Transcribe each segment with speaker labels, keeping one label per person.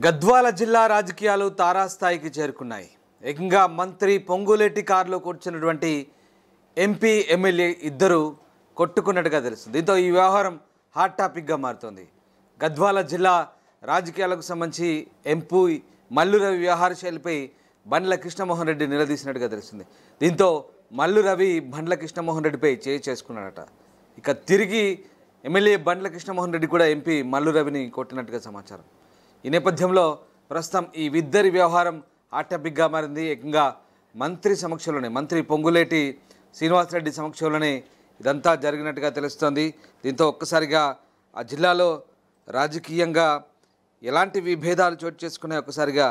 Speaker 1: గద్వాల జిల్లా రాజకీయాలు తారాస్థాయికి చేరుకున్నాయి. ఏకంగా మంత్రి పొంగులేటి కారులో కూర్చున్నటువంటి ఎంపీ ఎమ్మెల్యే ఇద్దరు కొట్టుకున్నట్టుగా తెలుస్తుంది. దీంతో ఈ వ్యవహారం హాట్ టాపిక్గా మారుతోంది. గద్వాల జిల్లా రాజకీయాలకు సంబంధించి ఎంపీ మల్లు రవి వ్యవహార శైలిపై బండ్ల కృష్ణమోహన్ రెడ్డి నిలదీసినట్టుగా తెలుస్తుంది. దీంతో మల్లు రవి బండ్ల కృష్ణమోహన్ రెడ్డిపై చేసుకున్నాడట. ఇక తిరిగి ఎమ్మెల్యే బండ్ల కృష్ణమోహన్ రెడ్డి కూడా ఎంపీ మల్లు రవిని కొట్టినట్టుగా సమాచారం. ఈ నేపథ్యంలో ప్రస్తుతం ఈ ఇద్దరి వ్యవహారం హాట్ టాపిక్గా మారింది. ఏకంగా మంత్రి సమక్షంలోనే, మంత్రి పొంగులేటి శ్రీనివాసరెడ్డి సమక్షంలోనే ఇదంతా జరిగినట్టుగా తెలుస్తోంది. దీంతో ఒక్కసారిగా ఆ జిల్లాలో రాజకీయంగా ఎలాంటి విభేదాలు చోటు చేసుకునే ఒక్కసారిగా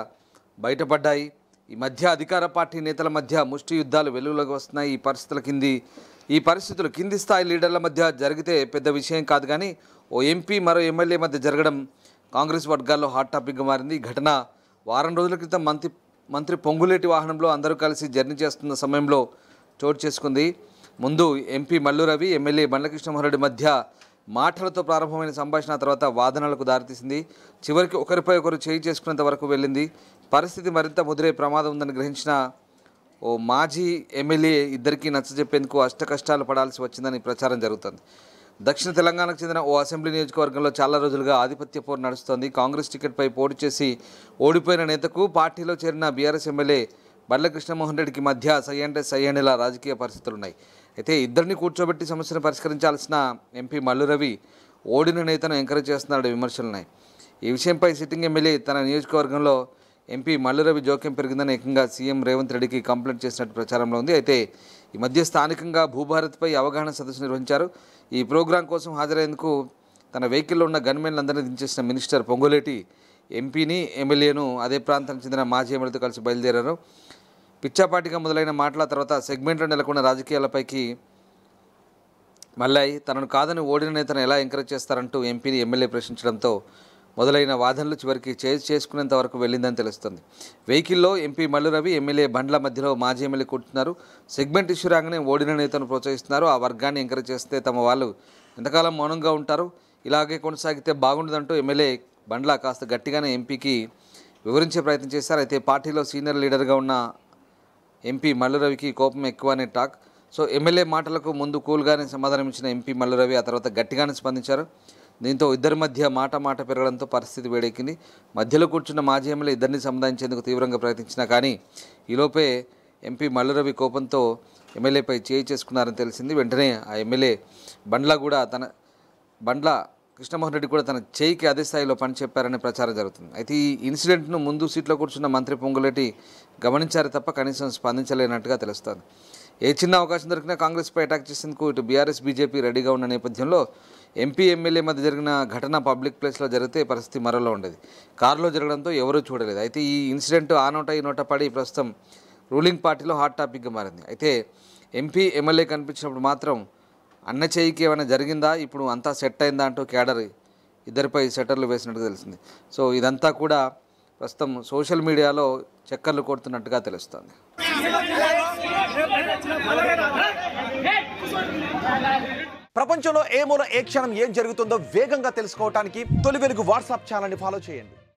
Speaker 1: బయటపడ్డాయి. ఈ మధ్య అధికార పార్టీ నేతల మధ్య ముష్టి యుద్ధాలు వెలుగులోకి వస్తున్నాయి. ఈ పరిస్థితులు కింది స్థాయి లీడర్ల మధ్య జరిగితే పెద్ద విషయం కాదు, కానీ ఓ ఎంపీ మరో ఎమ్మెల్యే మధ్య జరగడం కాంగ్రెస్ వర్గాల్లో హాట్ టాపిక్గా మారింది. ఈ ఘటన వారం రోజుల క్రితం మంత్రి పొంగులేటి వాహనంలో అందరూ కలిసి జర్నీ చేస్తున్న సమయంలో చోటు చేసుకుంది. ముందు ఎంపీ మల్లు రవి, ఎమ్మెల్యే బండ్ల కృష్ణమోహన్ రెడ్డి మధ్య మాటలతో ప్రారంభమైన సంభాషణ తర్వాత వాదనలకు దారితీసింది. చివరికి ఒకరిపై ఒకరు చేసుకునేంత వరకు వెళ్ళింది. పరిస్థితి మరింత ముదిరే ప్రమాదం ఉందని గ్రహించిన ఓ మాజీ ఎమ్మెల్యే ఇద్దరికీ నచ్చజెప్పేందుకు అష్టకష్టాలు పడాల్సి వచ్చిందని ప్రచారం జరుగుతుంది. దక్షిణ తెలంగాణకు చెందిన ఓ అసెంబ్లీ నియోజకవర్గంలో చాలా రోజులుగా ఆధిపత్య పోరు నడుస్తోంది. కాంగ్రెస్ టికెట్పై పోటీ చేసి ఓడిపోయిన నేతకు పార్టీలో చేరిన బీఆర్ఎస్ ఎమ్మెల్యే బండ్ల కృష్ణమోహన్ రెడ్డికి మధ్య సై అంటే సై అనేలా రాజకీయ పరిస్థితులున్నాయి. అయితే ఇద్దరిని కూర్చోబెట్టి సమస్యను పరిష్కరించాల్సిన ఎంపీ మల్లు రవి ఓడిన నేతను ఎంకరేజ్ చేస్తున్నాడు విమర్శలున్నాయి. ఈ విషయంపై సిట్టింగ్ ఎమ్మెల్యే తన నియోజకవర్గంలో ఎంపీ మల్లు రవి జోక్యం పెరిగిందని ఏకంగా సీఎం రేవంత్ రెడ్డికి కంప్లైంట్ చేసినట్టు ప్రచారంలో ఉంది. అయితే ఈ మధ్య స్థానికంగా భూభారత్పై అవగాహన సదస్సు నిర్వహించారు. ఈ ప్రోగ్రాం కోసం హాజరయ్యేందుకు తన వెహికల్లో ఉన్న గన్మెన్లందరినీ దించేసిన మినిస్టర్ పొంగులేటి ఎంపీని, ఎమ్మెల్యేను అదే ప్రాంతానికి చెందిన మాజీ ఎమ్మెల్యేతో కలిసి బయలుదేరారు. పిచ్చాపాటిగా మొదలైన మాటల తర్వాత సెగ్మెంట్లో నెలకొన్న రాజకీయాలపైకి మళ్ళీ తనను కాదని ఓడిన నేతను ఎలా ఎంకరేజ్ చేస్తారంటూ ఎంపీని, ఎమ్మెల్యే ప్రశ్నించడంతో మొదలైన వాదనలు చివరికి చేసుకునేంత వరకు వెళ్ళిందని తెలుస్తుంది. వెహికల్లో ఎంపీ మల్లు రవి, ఎమ్మెల్యే బండ్ల మధ్యలో మాజీ ఎమ్మెల్యే కూర్చున్నారు. సెగ్మెంట్ ఇష్యూ రాగానే ఓడిన నేతను ప్రోత్సహిస్తున్నారు. ఆ వర్గాన్ని ఎంకరేజ్ చేస్తే తమ వాళ్ళు ఎంతకాలం మౌనంగా ఉంటారు, ఇలాగే కొనసాగితే బాగుండదంటూ ఎమ్మెల్యే బండ్ల కాస్త గట్టిగానే ఎంపీకి వివరించే ప్రయత్నం చేశారు. అయితే పార్టీలో సీనియర్ లీడర్గా ఉన్న ఎంపీ మల్లు రవికి కోపం ఎక్కువ అనే టాక్. సో ఎమ్మెల్యే మాటలకు ముందు కూల్గానే సమాధానం ఇచ్చిన ఎంపీ మల్లు రవి ఆ తర్వాత గట్టిగానే స్పందించారు. దీంతో ఇద్దరి మధ్య మాట పెరగడంతో పరిస్థితి వేడెక్కింది. మధ్యలో కూర్చున్న మాజీ ఎమ్మెల్యే ఇద్దరిని సముదాయించేందుకు తీవ్రంగా ప్రయత్నించినా కానీ ఈలోపే ఎంపీ మల్లు రవి కోపంతో ఎమ్మెల్యేపై చేసుకున్నారని తెలిసింది. వెంటనే ఆ ఎమ్మెల్యే బండ్ల కృష్ణమోహన్ రెడ్డి కూడా తన చేయికి అదే స్థాయిలో పని చెప్పారని ప్రచారం జరుగుతుంది. అయితే ఈ ఇన్సిడెంట్ను ముందు సీట్లో కూర్చున్న మంత్రి పొంగులేటి గమనించారే తప్ప కనీసం స్పందించలేనట్టుగా తెలుస్తోంది. ఏ చిన్న అవకాశం దొరికినా కాంగ్రెస్పై అటాక్ చేసేందుకు ఇటు బీఆర్ఎస్, బీజేపీ రెడీగా ఉన్న నేపథ్యంలో ఎంపీ, ఎమ్మెల్యే మధ్య జరిగిన ఘటన పబ్లిక్ ప్లేస్లో జరిగితే పరిస్థితి మరోలా ఉండేది. కారులో జరగడంతో ఎవరూ చూడలేదు. అయితే ఈ ఇన్సిడెంట్ ఆ నోట ఈ నోట పడి ప్రస్తుతం రూలింగ్ పార్టీలో హాట్ టాపిక్గా మారింది. అయితే ఎంపీ, ఎమ్మెల్యే కనిపించినప్పుడు మాత్రం అన్న చేయికి ఏమైనా జరిగిందా, ఇప్పుడు అంతా సెట్ అయిందా అంటూ క్యాడర్ ఇద్దరిపై సెటర్లు వేసినట్టుగా తెలిసింది. సో ఇదంతా కూడా ప్రస్తుతం సోషల్ మీడియాలో చక్కర్లు కొడుతున్నట్టుగా తెలుస్తోంది.
Speaker 2: ప్రపంచంలో ఏ మూల ఏ క్షణం ఏం జరుగుతుందో వేగంగా తెలుసుకోవడానికి తొలి వెలుగు వాట్సాప్ ఛానల్ని ఫాలో చేయండి.